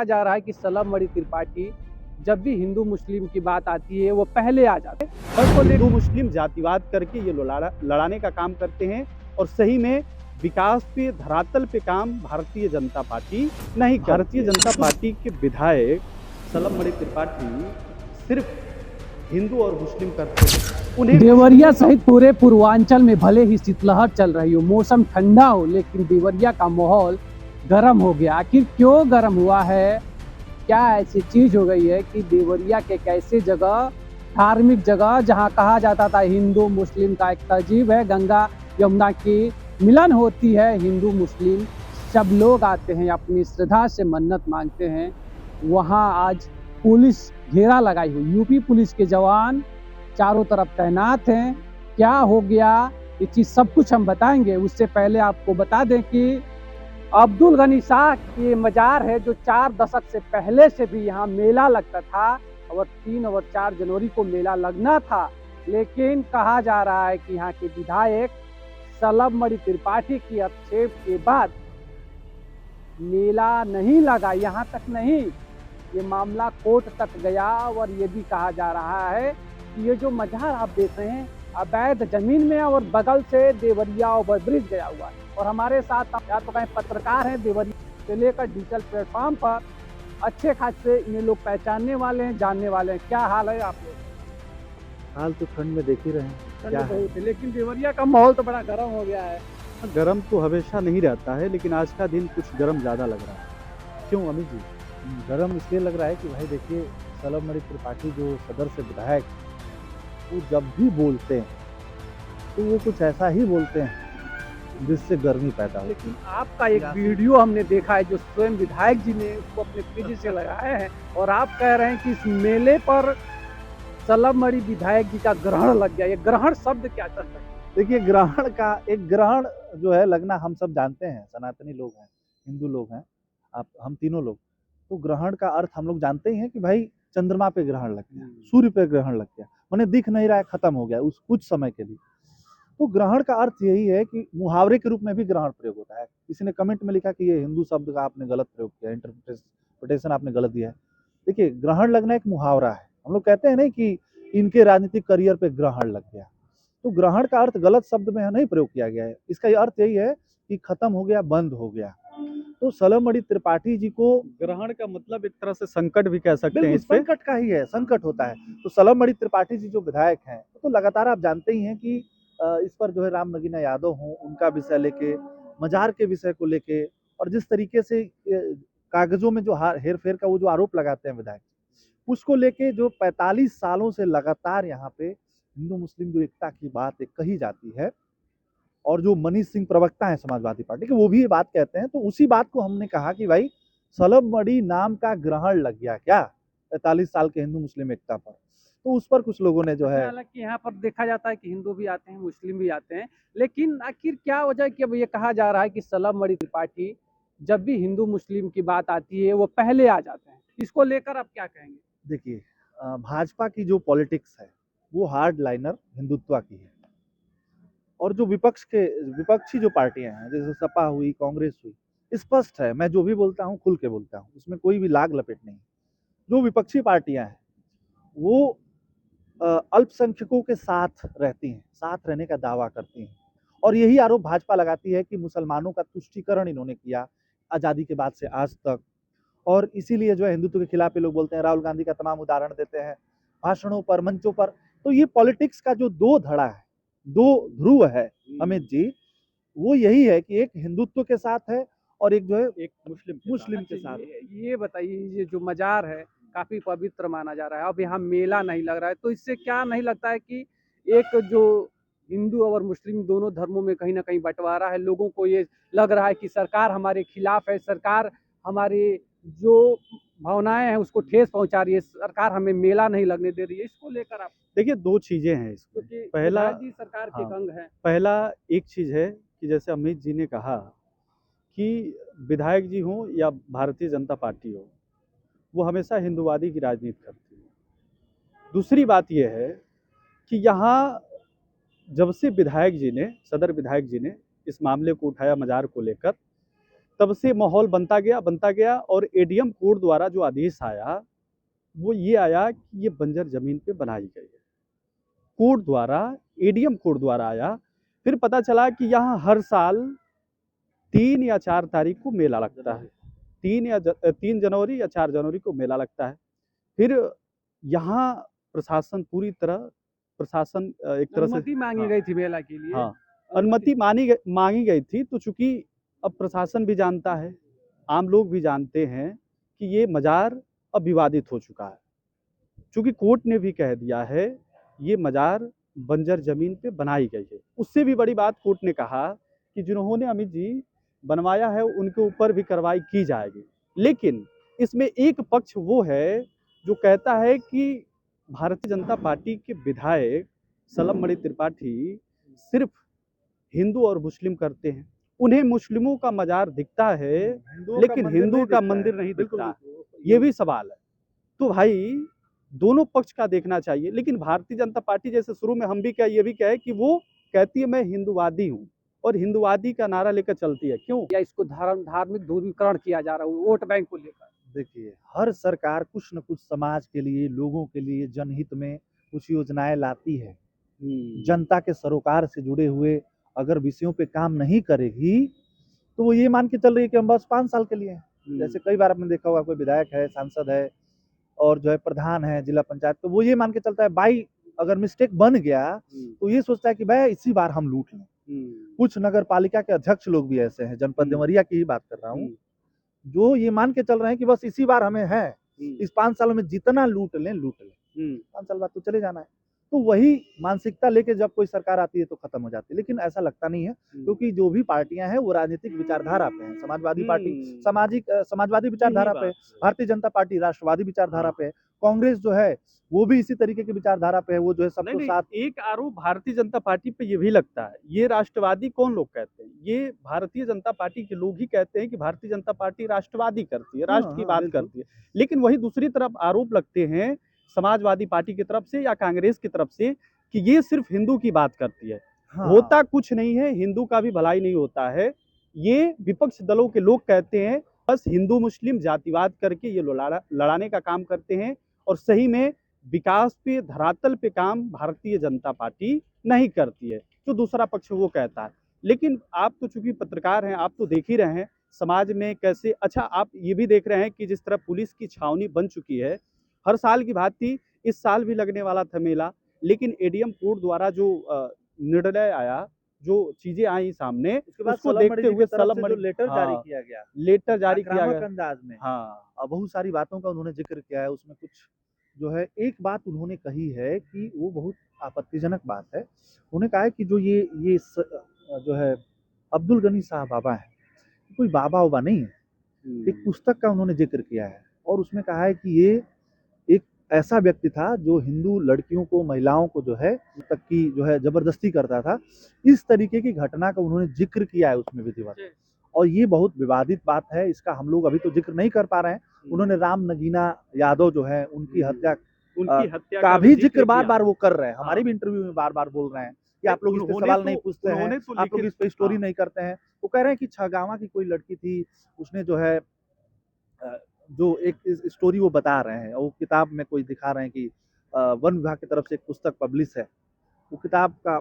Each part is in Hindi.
कहा जा रहा है कि सलम त्रिपाठी जब भी हिंदू मुस्लिम की बात आती है वो पहले आ जाते हैं। और हिंदू मुस्लिम जातिवाद करके ये लड़ाने का काम करते हैं और सही में विकास पे धरातल पे काम भारतीय जनता पार्टी नहीं करती। भारतीय जनता पार्टी के विधायक सलम त्रिपाठी सिर्फ हिंदू और मुस्लिम करते हैं। उन्हें देवरिया सहित पूरे पूर्वांचल में भले ही शीतलहर चल रही हो, मौसम ठंडा हो, लेकिन देवरिया का माहौल गर्म हो गया। आखिर क्यों गर्म हुआ है? क्या ऐसी चीज हो गई है कि देवरिया के कैसे जगह, धार्मिक जगह जहां कहा जाता था हिंदू मुस्लिम का एक तहजीब है, गंगा यमुना की मिलन होती है, हिंदू मुस्लिम सब लोग आते हैं अपनी श्रद्धा से मन्नत मांगते हैं, वहां आज पुलिस घेरा लगाई हुई, यूपी पुलिस के जवान चारों तरफ तैनात हैं। क्या हो गया ये चीज सब कुछ हम बताएंगे। उससे पहले आपको बता दें कि अब्दुल गनी शाह की मजार है जो 4 दशक से पहले से भी यहाँ मेला लगता था और 3 और 4 जनवरी को मेला लगना था, लेकिन कहा जा रहा है कि यहाँ के विधायक सलम त्रिपाठी की हस्तक्षेप के बाद मेला नहीं लगा। यहाँ तक नहीं, ये मामला कोर्ट तक गया और ये भी कहा जा रहा है कि ये जो मजार आप देख रहे हैं अवैध जमीन में और बगल से देवरिया ओवरब्रिज गया हुआ है। और हमारे साथ या तो कहीं पत्रकार हैं देवरिया से लेकर डिजिटल प्लेटफॉर्म पर, अच्छे खासे इन्हें लोग पहचानने वाले हैं, जानने वाले हैं। क्या हाल है आप लोग? हाल तो ठंड में देख ही रहे हैं क्या है। लेकिन देवरिया का माहौल तो बड़ा गर्म हो गया है। गर्म तो हमेशा नहीं रहता है, लेकिन आज का दिन कुछ गर्म ज़्यादा लग रहा है। क्यों अमित जी? गर्म इसलिए लग रहा है कि भाई देखिए, सलम त्रिपाठी जो सदर से विधायक, वो जब भी बोलते हैं तो वो कुछ ऐसा ही बोलते हैं जिससे गर्मी पैदा हो। लेकिन आपका एक वीडियो हमने देखा है जो स्वयं विधायक जी ने उसको अपने पेज से लगाया है और आप कह रहे हैं कि इस मेले पर सलम विधायक जी का ग्रहण लग गया। ये ग्रहण शब्द क्या करता है? देखिए, ग्रहण जो है लगना हम सब जानते हैं, सनातनी लोग हैं, हिंदू लोग हैं, आप हम तीनों लोग। तो ग्रहण का अर्थ हम लोग जानते ही हैं कि भाई चंद्रमा पे ग्रहण लग गया, सूर्य पे ग्रहण लग गया, माने दिख नहीं रहा है, खत्म हो गया उस कुछ समय के लिए। तो ग्रहण का अर्थ यही है कि मुहावरे के रूप में भी ग्रहण प्रयोग होता है। किसी ने कमेंट में लिखा कि ये हिंदू शब्द का आपने गलत प्रयोग किया, इंटरप्रिटेशन आपने गलत दिया है। देखिए, ग्रहण लगना एक मुहावरा है। हम लोग कहते हैं नहीं कि इनके राजनीतिक करियर पे ग्रहण लग गया, तो ग्रहण का अर्थ गलत शब्द में नहीं प्रयोग किया गया है। इसका अर्थ यही है कि खत्म हो गया, बंद हो गया। तो सलम त्रिपाठी जी को ग्रहण का मतलब एक तरह से संकट भी कह सकते हैं। संकट का ही है, संकट होता है। तो सलम त्रिपाठी जी जो विधायक हैं, तो लगातार आप जानते ही हैं कि इस पर जो है राम नगीना यादव हों, उनका विषय लेके, मजार के विषय को लेके, और जिस तरीके से कागजों में जो हेर फेर का वो जो आरोप लगाते हैं विधायक, उसको लेके जो 45 सालों से लगातार यहाँ पे हिंदू मुस्लिम जो एकता की बात कही जाती है, और जो मनीष सिंह प्रवक्ता है समाजवादी पार्टी के, वो भी ये बात कहते हैं। तो उसी बात को हमने कहा कि भाई सलम नाम का ग्रहण लग गया क्या 45 साल के हिंदू मुस्लिम एकता पर। तो उस पर कुछ लोगों ने जो है, हालांकि यहाँ पर देखा जाता है कि हिंदू भी आते हैं, मुस्लिम भी आते हैं, लेकिन आखिर क्या वजह है कि अब ये कहा जा रहा है कि सलम त्रिपाठी जब भी हिंदू मुस्लिम की बात आती है वो पहले आ जाते हैं। इसको लेकर आप क्या कहेंगे? देखिए, भाजपा की जो पॉलिटिक्स है वो हार्ड लाइनर हिंदुत्व की है, और जो विपक्षी जो पार्टियां हैं, जैसे सपा हुई, कांग्रेस हुई, स्पष्ट है, मैं जो भी बोलता हूँ खुल के बोलता हूँ, उसमें कोई भी लाग लपेट नहीं। जो विपक्षी पार्टियां हैं वो अल्पसंख्यकों के साथ रहती हैं, साथ रहने का दावा करती हैं, और यही आरोप भाजपा लगाती है कि मुसलमानों का तुष्टीकरण इन्होंने किया आज़ादी के बाद से आज तक, और इसीलिए जो है हिंदुत्व के खिलाफ ये लोग बोलते हैं। राहुल गांधी का तमाम उदाहरण देते हैं भाषणों पर, मंचों पर। तो ये पॉलिटिक्स का जो दो धड़ा है, दो ध्रुव है अमित जी, वो यही है कि एक हिंदुत्व के साथ है और एक जो है एक मुस्लिम के साथ। ये बताइए, ये जो मजार है काफी पवित्र माना जा रहा है, अब यहाँ मेला नहीं लग रहा है, तो इससे क्या नहीं लगता है कि एक जो हिंदू और मुस्लिम दोनों धर्मों में कहीं ना कहीं बंटवारा है? लोगों को ये लग रहा है कि सरकार हमारे खिलाफ है, सरकार हमारी जो भावनाएं हैं उसको ठेस पहुंचा रही है, सरकार हमें मेला नहीं लगने दे रही है। इसको लेकर आप? देखिए, दो चीजें हैं इसमें। पहला जी सरकार के अंग है। पहला एक चीज है कि जैसे अमित जी ने कहा कि विधायक जी हों या भारतीय जनता पार्टी हो, वो हमेशा हिंदूवादी की राजनीति करती है। दूसरी बात यह है कि यहाँ जब से विधायक जी ने, सदर विधायक जी ने इस मामले को उठाया मजार को लेकर, तब से माहौल बनता गया और एडीएम कोर्ट द्वारा जो आदेश आया वो ये आया कि ये बंजर जमीन पे बनाई गई है। कोर्ट द्वारा, एडीएम कोर्ट द्वारा आया। फिर पता चला कि यहाँ हर साल 3 या 4 तारीख को मेला लगता है। 3 जनवरी या 4 जनवरी को मेला लगता है। फिर यहाँ प्रशासन पूरी तरह प्रशासन एक तरह से अनुमति मांगी गई थी मेला के लिए। हाँ, अनुमति मांगी गई थी। तो चूंकि अब प्रशासन भी जानता है, आम लोग भी जानते हैं कि ये मजार अब विवादित हो चुका है। चूंकि कोर्ट ने भी कह दिया है ये मजार बंजर जमीन पे बनाई गई है। उससे भी बड़ी बात कोर्ट ने कहा कि जिन्होंने अमित जी बनवाया है उनके ऊपर भी कार्रवाई की जाएगी। लेकिन इसमें एक पक्ष वो है जो कहता है कि भारतीय जनता पार्टी के विधायक सलम त्रिपाठी सिर्फ हिंदू और मुस्लिम करते हैं। उन्हें मुस्लिमों का मजार दिखता है लेकिन हिंदू का मंदिर नहीं दिखता। ये भी सवाल है। तो भाई दोनों पक्ष का देखना चाहिए। लेकिन भारतीय जनता पार्टी जैसे शुरू में हम भी ये भी कहे कि वो कहती है मैं हिंदूवादी हूँ और हिंदूवादी का नारा लेकर चलती है। क्यों? या इसको धार्मिक ध्रुवीकरण किया जा रहा है वोट बैंक को लेकर। देखिए, हर सरकार कुछ न कुछ समाज के लिए, लोगों के लिए, जनहित में कुछ योजनाएं लाती है। जनता के सरोकार से जुड़े हुए अगर विषयों पे काम नहीं करेगी तो वो ये मान के चल रही है कि हम बस 5 साल के लिए हैं। जैसे कई बार आपने देखा होगा, कोई विधायक है, सांसद है और जो है प्रधान है जिला पंचायत, तो वो ये मान के चलता है भाई अगर मिस्टेक बन गया तो ये सोचता है कि भाई इसी बार हम लूट लें। कुछ नगर पालिका के अध्यक्ष लोग भी ऐसे हैं, जनपद देवरिया की ही बात कर रहा हूँ, जो ये मान के चल रहे हैं कि बस इसी बार हमें है, इस 5 सालों में जितना लूट लें 5 साल बाद तो चले जाना है। तो वही मानसिकता लेके जब कोई सरकार आती है तो खत्म हो जाती है। लेकिन ऐसा लगता नहीं है, क्योंकि जो भी पार्टियां हैं वो राजनीतिक विचारधारा पे हैं। समाजवादी पार्टी समाजवादी विचारधारा पे, भारतीय जनता पार्टी राष्ट्रवादी विचारधारा पे, कांग्रेस जो है वो भी इसी तरीके की विचारधारा पे है। वो जो है सबको साथ। एक आरोप भारतीय जनता पार्टी पे ये भी लगता है, ये राष्ट्रवादी कौन लोग कहते हैं? ये भारतीय जनता पार्टी के लोग ही कहते हैं कि भारतीय जनता पार्टी राष्ट्रवादी करती है, राष्ट्र की बात करती है। लेकिन वही दूसरी तरफ आरोप लगते हैं समाजवादी पार्टी की तरफ से या कांग्रेस की तरफ से कि ये सिर्फ हिंदू की बात करती है। होता कुछ नहीं है, हिंदू का भी भलाई नहीं होता है। ये विपक्ष दलों के लोग कहते हैं बस हिंदू मुस्लिम जातिवाद करके ये लड़ाने का काम करते हैं और सही में विकास पे, धरातल पे काम भारतीय जनता पार्टी नहीं करती है, जो दूसरा पक्ष वो कहता है। लेकिन आप तो चूंकि पत्रकार हैं, आप तो देख ही रहे हैं समाज में कैसे। अच्छा, आप ये भी देख रहे हैं कि जिस तरह पुलिस की छावनी बन चुकी है, हर साल की भांति इस साल भी लगने वाला था मेला, लेकिन एडीएम कोर्ट द्वारा जो निर्णय आया, जो चीजें आई सामने, उसको देखते हुए लेटर जारी किया गया, लेटर जारी किया गया अंदाज में। हाँ, बहुत सारी बातों का उन्होंने जिक्र किया है। उसमें कुछ जो है, एक बात उन्होंने कही है कि वो बहुत आपत्तिजनक बात है। उन्होंने कहा है कि जो ये जो है अब्दुल गनी साहब बाबा है, कोई बाबा वाबा नहीं है। एक पुस्तक का उन्होंने जिक्र किया है और उसमें कहा है कि ये एक ऐसा व्यक्ति था जो हिंदू लड़कियों को, महिलाओं को जो है तक की जो है जबरदस्ती करता था। इस तरीके की घटना का उन्होंने जिक्र किया है उसमें विधिवत, और ये बहुत विवादित बात है। इसका हम लोग अभी तो जिक्र नहीं कर पा रहे हैं। उन्होंने राम नगीना यादव जो है उनकी हत्या का भी जिक्र बार बार वो कर रहे हैं। हमारी भी इंटरव्यू में बार बार बोल रहे हैं कि आप लोग इस पे सवाल नहीं पूछते हैं, आप लोग इस पे स्टोरी नहीं करते हैं। वो कह रहे हैं कि छगावा की कोई लड़की थी, उसने जो है जो एक स्टोरी वो बता रहे हैं, वो किताब में कोई दिखा रहे हैं कि वन विभाग की तरफ से एक पुस्तक पब्लिश है। वो किताब का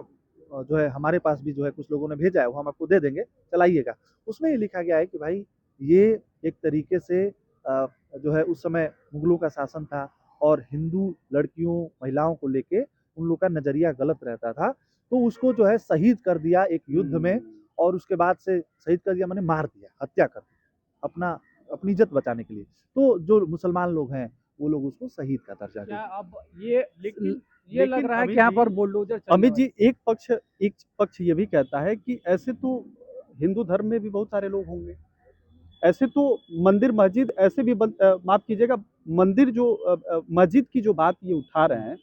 जो है हमारे पास भी जो है कुछ लोगों ने भेजा है, वो हम आपको दे देंगे, चलाइएगा। उसमें ये लिखा गया है कि भाई ये एक तरीके से जो है उस समय मुगलों का शासन था और हिंदू लड़कियों, महिलाओं को लेके उन लोगों का नजरिया गलत रहता था, तो उसको जो है शहीद कर दिया एक युद्ध में, और उसके बाद से शहीद कर दिया मैंने मार दिया, हत्या कर दिया, अपनी इज्जत बचाने के लिए। तो जो मुसलमान लोग हैं वो लोग उसको शहीद का दर्जा देते हैं। अब ये लग रहा है कि यहाँ पर बुलडोजर अमित जी, एक पक्ष ये भी कहता है कि ऐसे तो हिंदू धर्म में भी बहुत सारे लोग होंगे, ऐसे तो मंदिर मस्जिद ऐसे भी माफ कीजिएगा, मंदिर जो मस्जिद की जो बात ये उठा रहे हैं,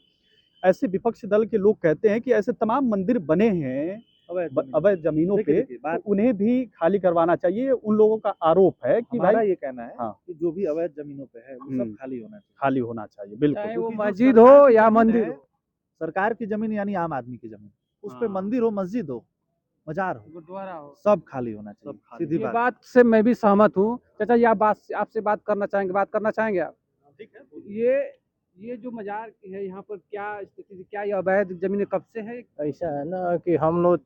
ऐसे विपक्ष दल के लोग कहते हैं कि ऐसे तमाम मंदिर बने हैं अवैध जमीनों पे, तो उन्हें भी खाली करवाना चाहिए। उन लोगों का आरोप है कि भाई ये कहना है कि जो भी अवैध जमीनों पे है वो सब खाली होना चाहिए। बिल्कुल, चाहे वो मस्जिद हो या मंदिर हो। सरकार की जमीन यानी आम आदमी की जमीन, उस पे मंदिर हो, मस्जिद हो, मजार हो, गुरुद्वारा हो। सब खाली होना सब चाहिए, खाली। सीधी ये बात। बात से मैं भी सहमत हूँ। चाचा ये आप बात आपसे बात करना चाहेंगे आप? ठीक है। ये जो मजार है यहाँ पर क्या स्थिति, क्या ये अवैध जमीन कब से है? ऐसा है ना कि हम लोग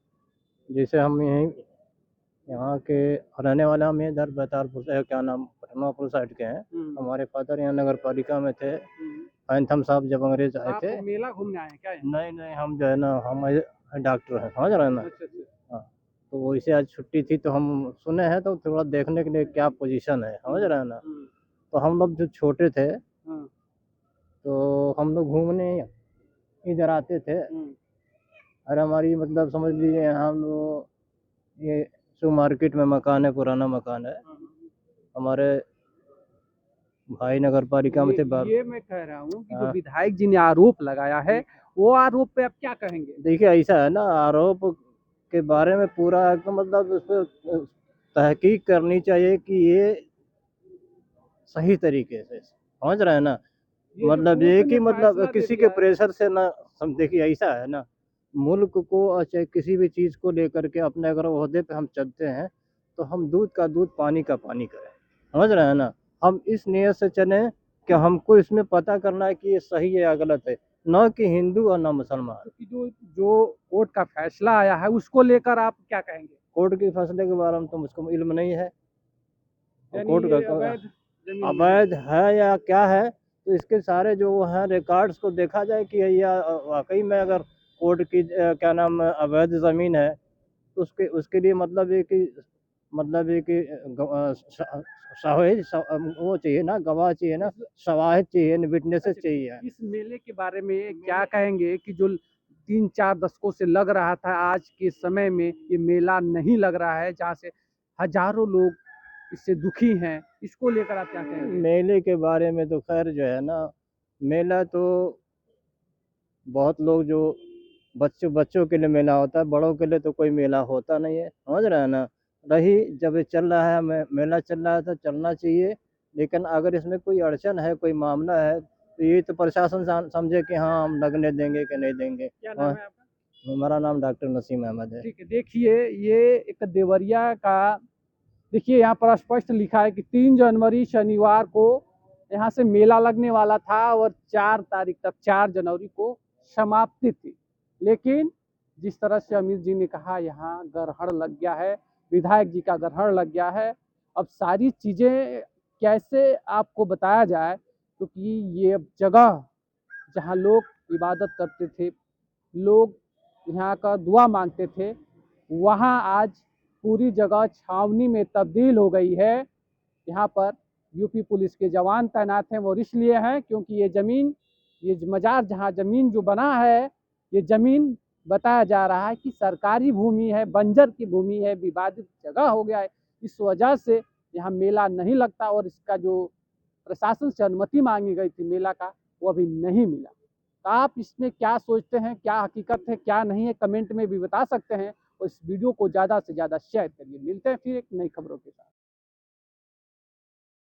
जैसे हम यहीं यहाँ के रहने वाले, हम इधर बैतारपुर से, क्या नाम, पटनापुर साइड के हैं। हमारे फादर यहाँ नगर पालिका में थे। पैंथम साहब जब अंग्रेज आए आप थे। मेला घूमने आए हैं क्या यहाँ? नहीं नहीं, हम जो है ना, हम डॉक्टर हैं, समझ रहे हैं ना। अच्छा अच्छा। हाँ, तो वैसे आज छुट्टी थी तो हम सुने हैं, तो थोड़ा देखने के लिए क्या पोजीशन है, समझ रहे हैं ना। तो हम लोग जो छोटे थे हाँ। तो हम लोग घूमने इधर आते थे। और हमारी मतलब समझ लीजिए हम लोग ये जो मार्केट में मकान है, पुराना मकान है हमारे भाई नगर पालिका में थे। ये मैं कह रहा हूँ कि जो हाँ। विधायक जी ने आरोप लगाया है वो आरोप पे आप क्या कहेंगे? देखिए ऐसा है ना, आरोप के बारे में पूरा एकदम मतलब उस पर तहकीक करनी चाहिए कि ये सही तरीके से, समझ रहे हैं ना। ये जो मतलब कोर्ट ये ने कि मतलब फैसला दे किसी दिया के है। प्रेशर से ना देखिए ऐसा है ना, मुल्क को और चाहे किसी भी चीज़ को लेकर के अपने अगर ओहदे पे हम चलते हैं तो हम दूध का दूध पानी का पानी करें, समझ रहे हैं ना। हम इस नियत से चलें कि हमको इसमें पता करना है कि ये सही है या गलत है, न कि हिंदू और न मुसलमान। क्योंकि जो जो कोर्ट का फैसला आया है उसको लेकर आप क्या कहेंगे? कोर्ट के फैसले के बारे में तो मुझको इल्म नहीं है। यानी कोर्ट ये का अवैध जमीन है। अवैध है या क्या है, तो इसके सारे जो हैं रिकॉर्ड्स को देखा जाए कि या वाकई में अगर कोर्ट की क्या नाम अवैध ज़मीन है तो उसके लिए मतलब ये कि वो चाहिए ना, गवाह चाहिए ना, शवाहिद चाहिए, विटनेसेस चाहिए। इस मेले के बारे में क्या कहेंगे कि जो 3-4 दशकों से लग रहा था, आज के समय में ये मेला नहीं लग रहा है, जहाँ से हजारों लोग इससे दुखी हैं, इसको लेकर आप क्या कहेंगे? मेले के बारे में तो खैर जो है ना, मेला तो बहुत लोग जो बच्चों के लिए मेला होता है, बड़ों के लिए तो कोई मेला होता नहीं है, समझ रहे हैं ना। रही जब ये चल रहा है, मेला चल रहा है तो चलना चाहिए, लेकिन अगर इसमें कोई अड़चन है, कोई मामला है तो ये तो प्रशासन समझे कि हाँ हम लगने देंगे कि नहीं देंगे। क्या नाम है आपका? हमारा नाम डॉक्टर नसीम अहमद है। ठीक है, देखिए ये एक देवरिया का, देखिए यहाँ पर स्पष्ट लिखा है कि 3 जनवरी शनिवार को यहाँ से मेला लगने वाला था और 4 तारीख तक, 4 जनवरी को समाप्ति थी। लेकिन जिस तरह से अमित जी ने कहा, यहाँ ग्रहण लग गया है, विधायक जी का ग्रहण लग गया है। अब सारी चीज़ें कैसे आपको बताया जाए, क्योंकि ये जगह जहाँ लोग इबादत करते थे, लोग यहाँ का दुआ मांगते थे, वहाँ आज पूरी जगह छावनी में तब्दील हो गई है। यहाँ पर यूपी पुलिस के जवान तैनात हैं, वो इसलिए हैं क्योंकि ये ज़मीन, ये मज़ार जहाँ ज़मीन जो बना है, ये ज़मीन बताया जा रहा है कि सरकारी भूमि है, बंजर की भूमि है, विवादित जगह हो गया है। इस वजह से यहाँ मेला नहीं लगता और इसका जो प्रशासन से अनुमति मांगी गई थी मेला का, वो अभी नहीं मिला। तो आप इसमें क्या सोचते हैं, क्या हकीकत है, क्या नहीं है, कमेंट में भी बता सकते हैं। और इस वीडियो को ज़्यादा से ज़्यादा शेयर करिए। मिलते हैं फिर एक नई खबरों के साथ।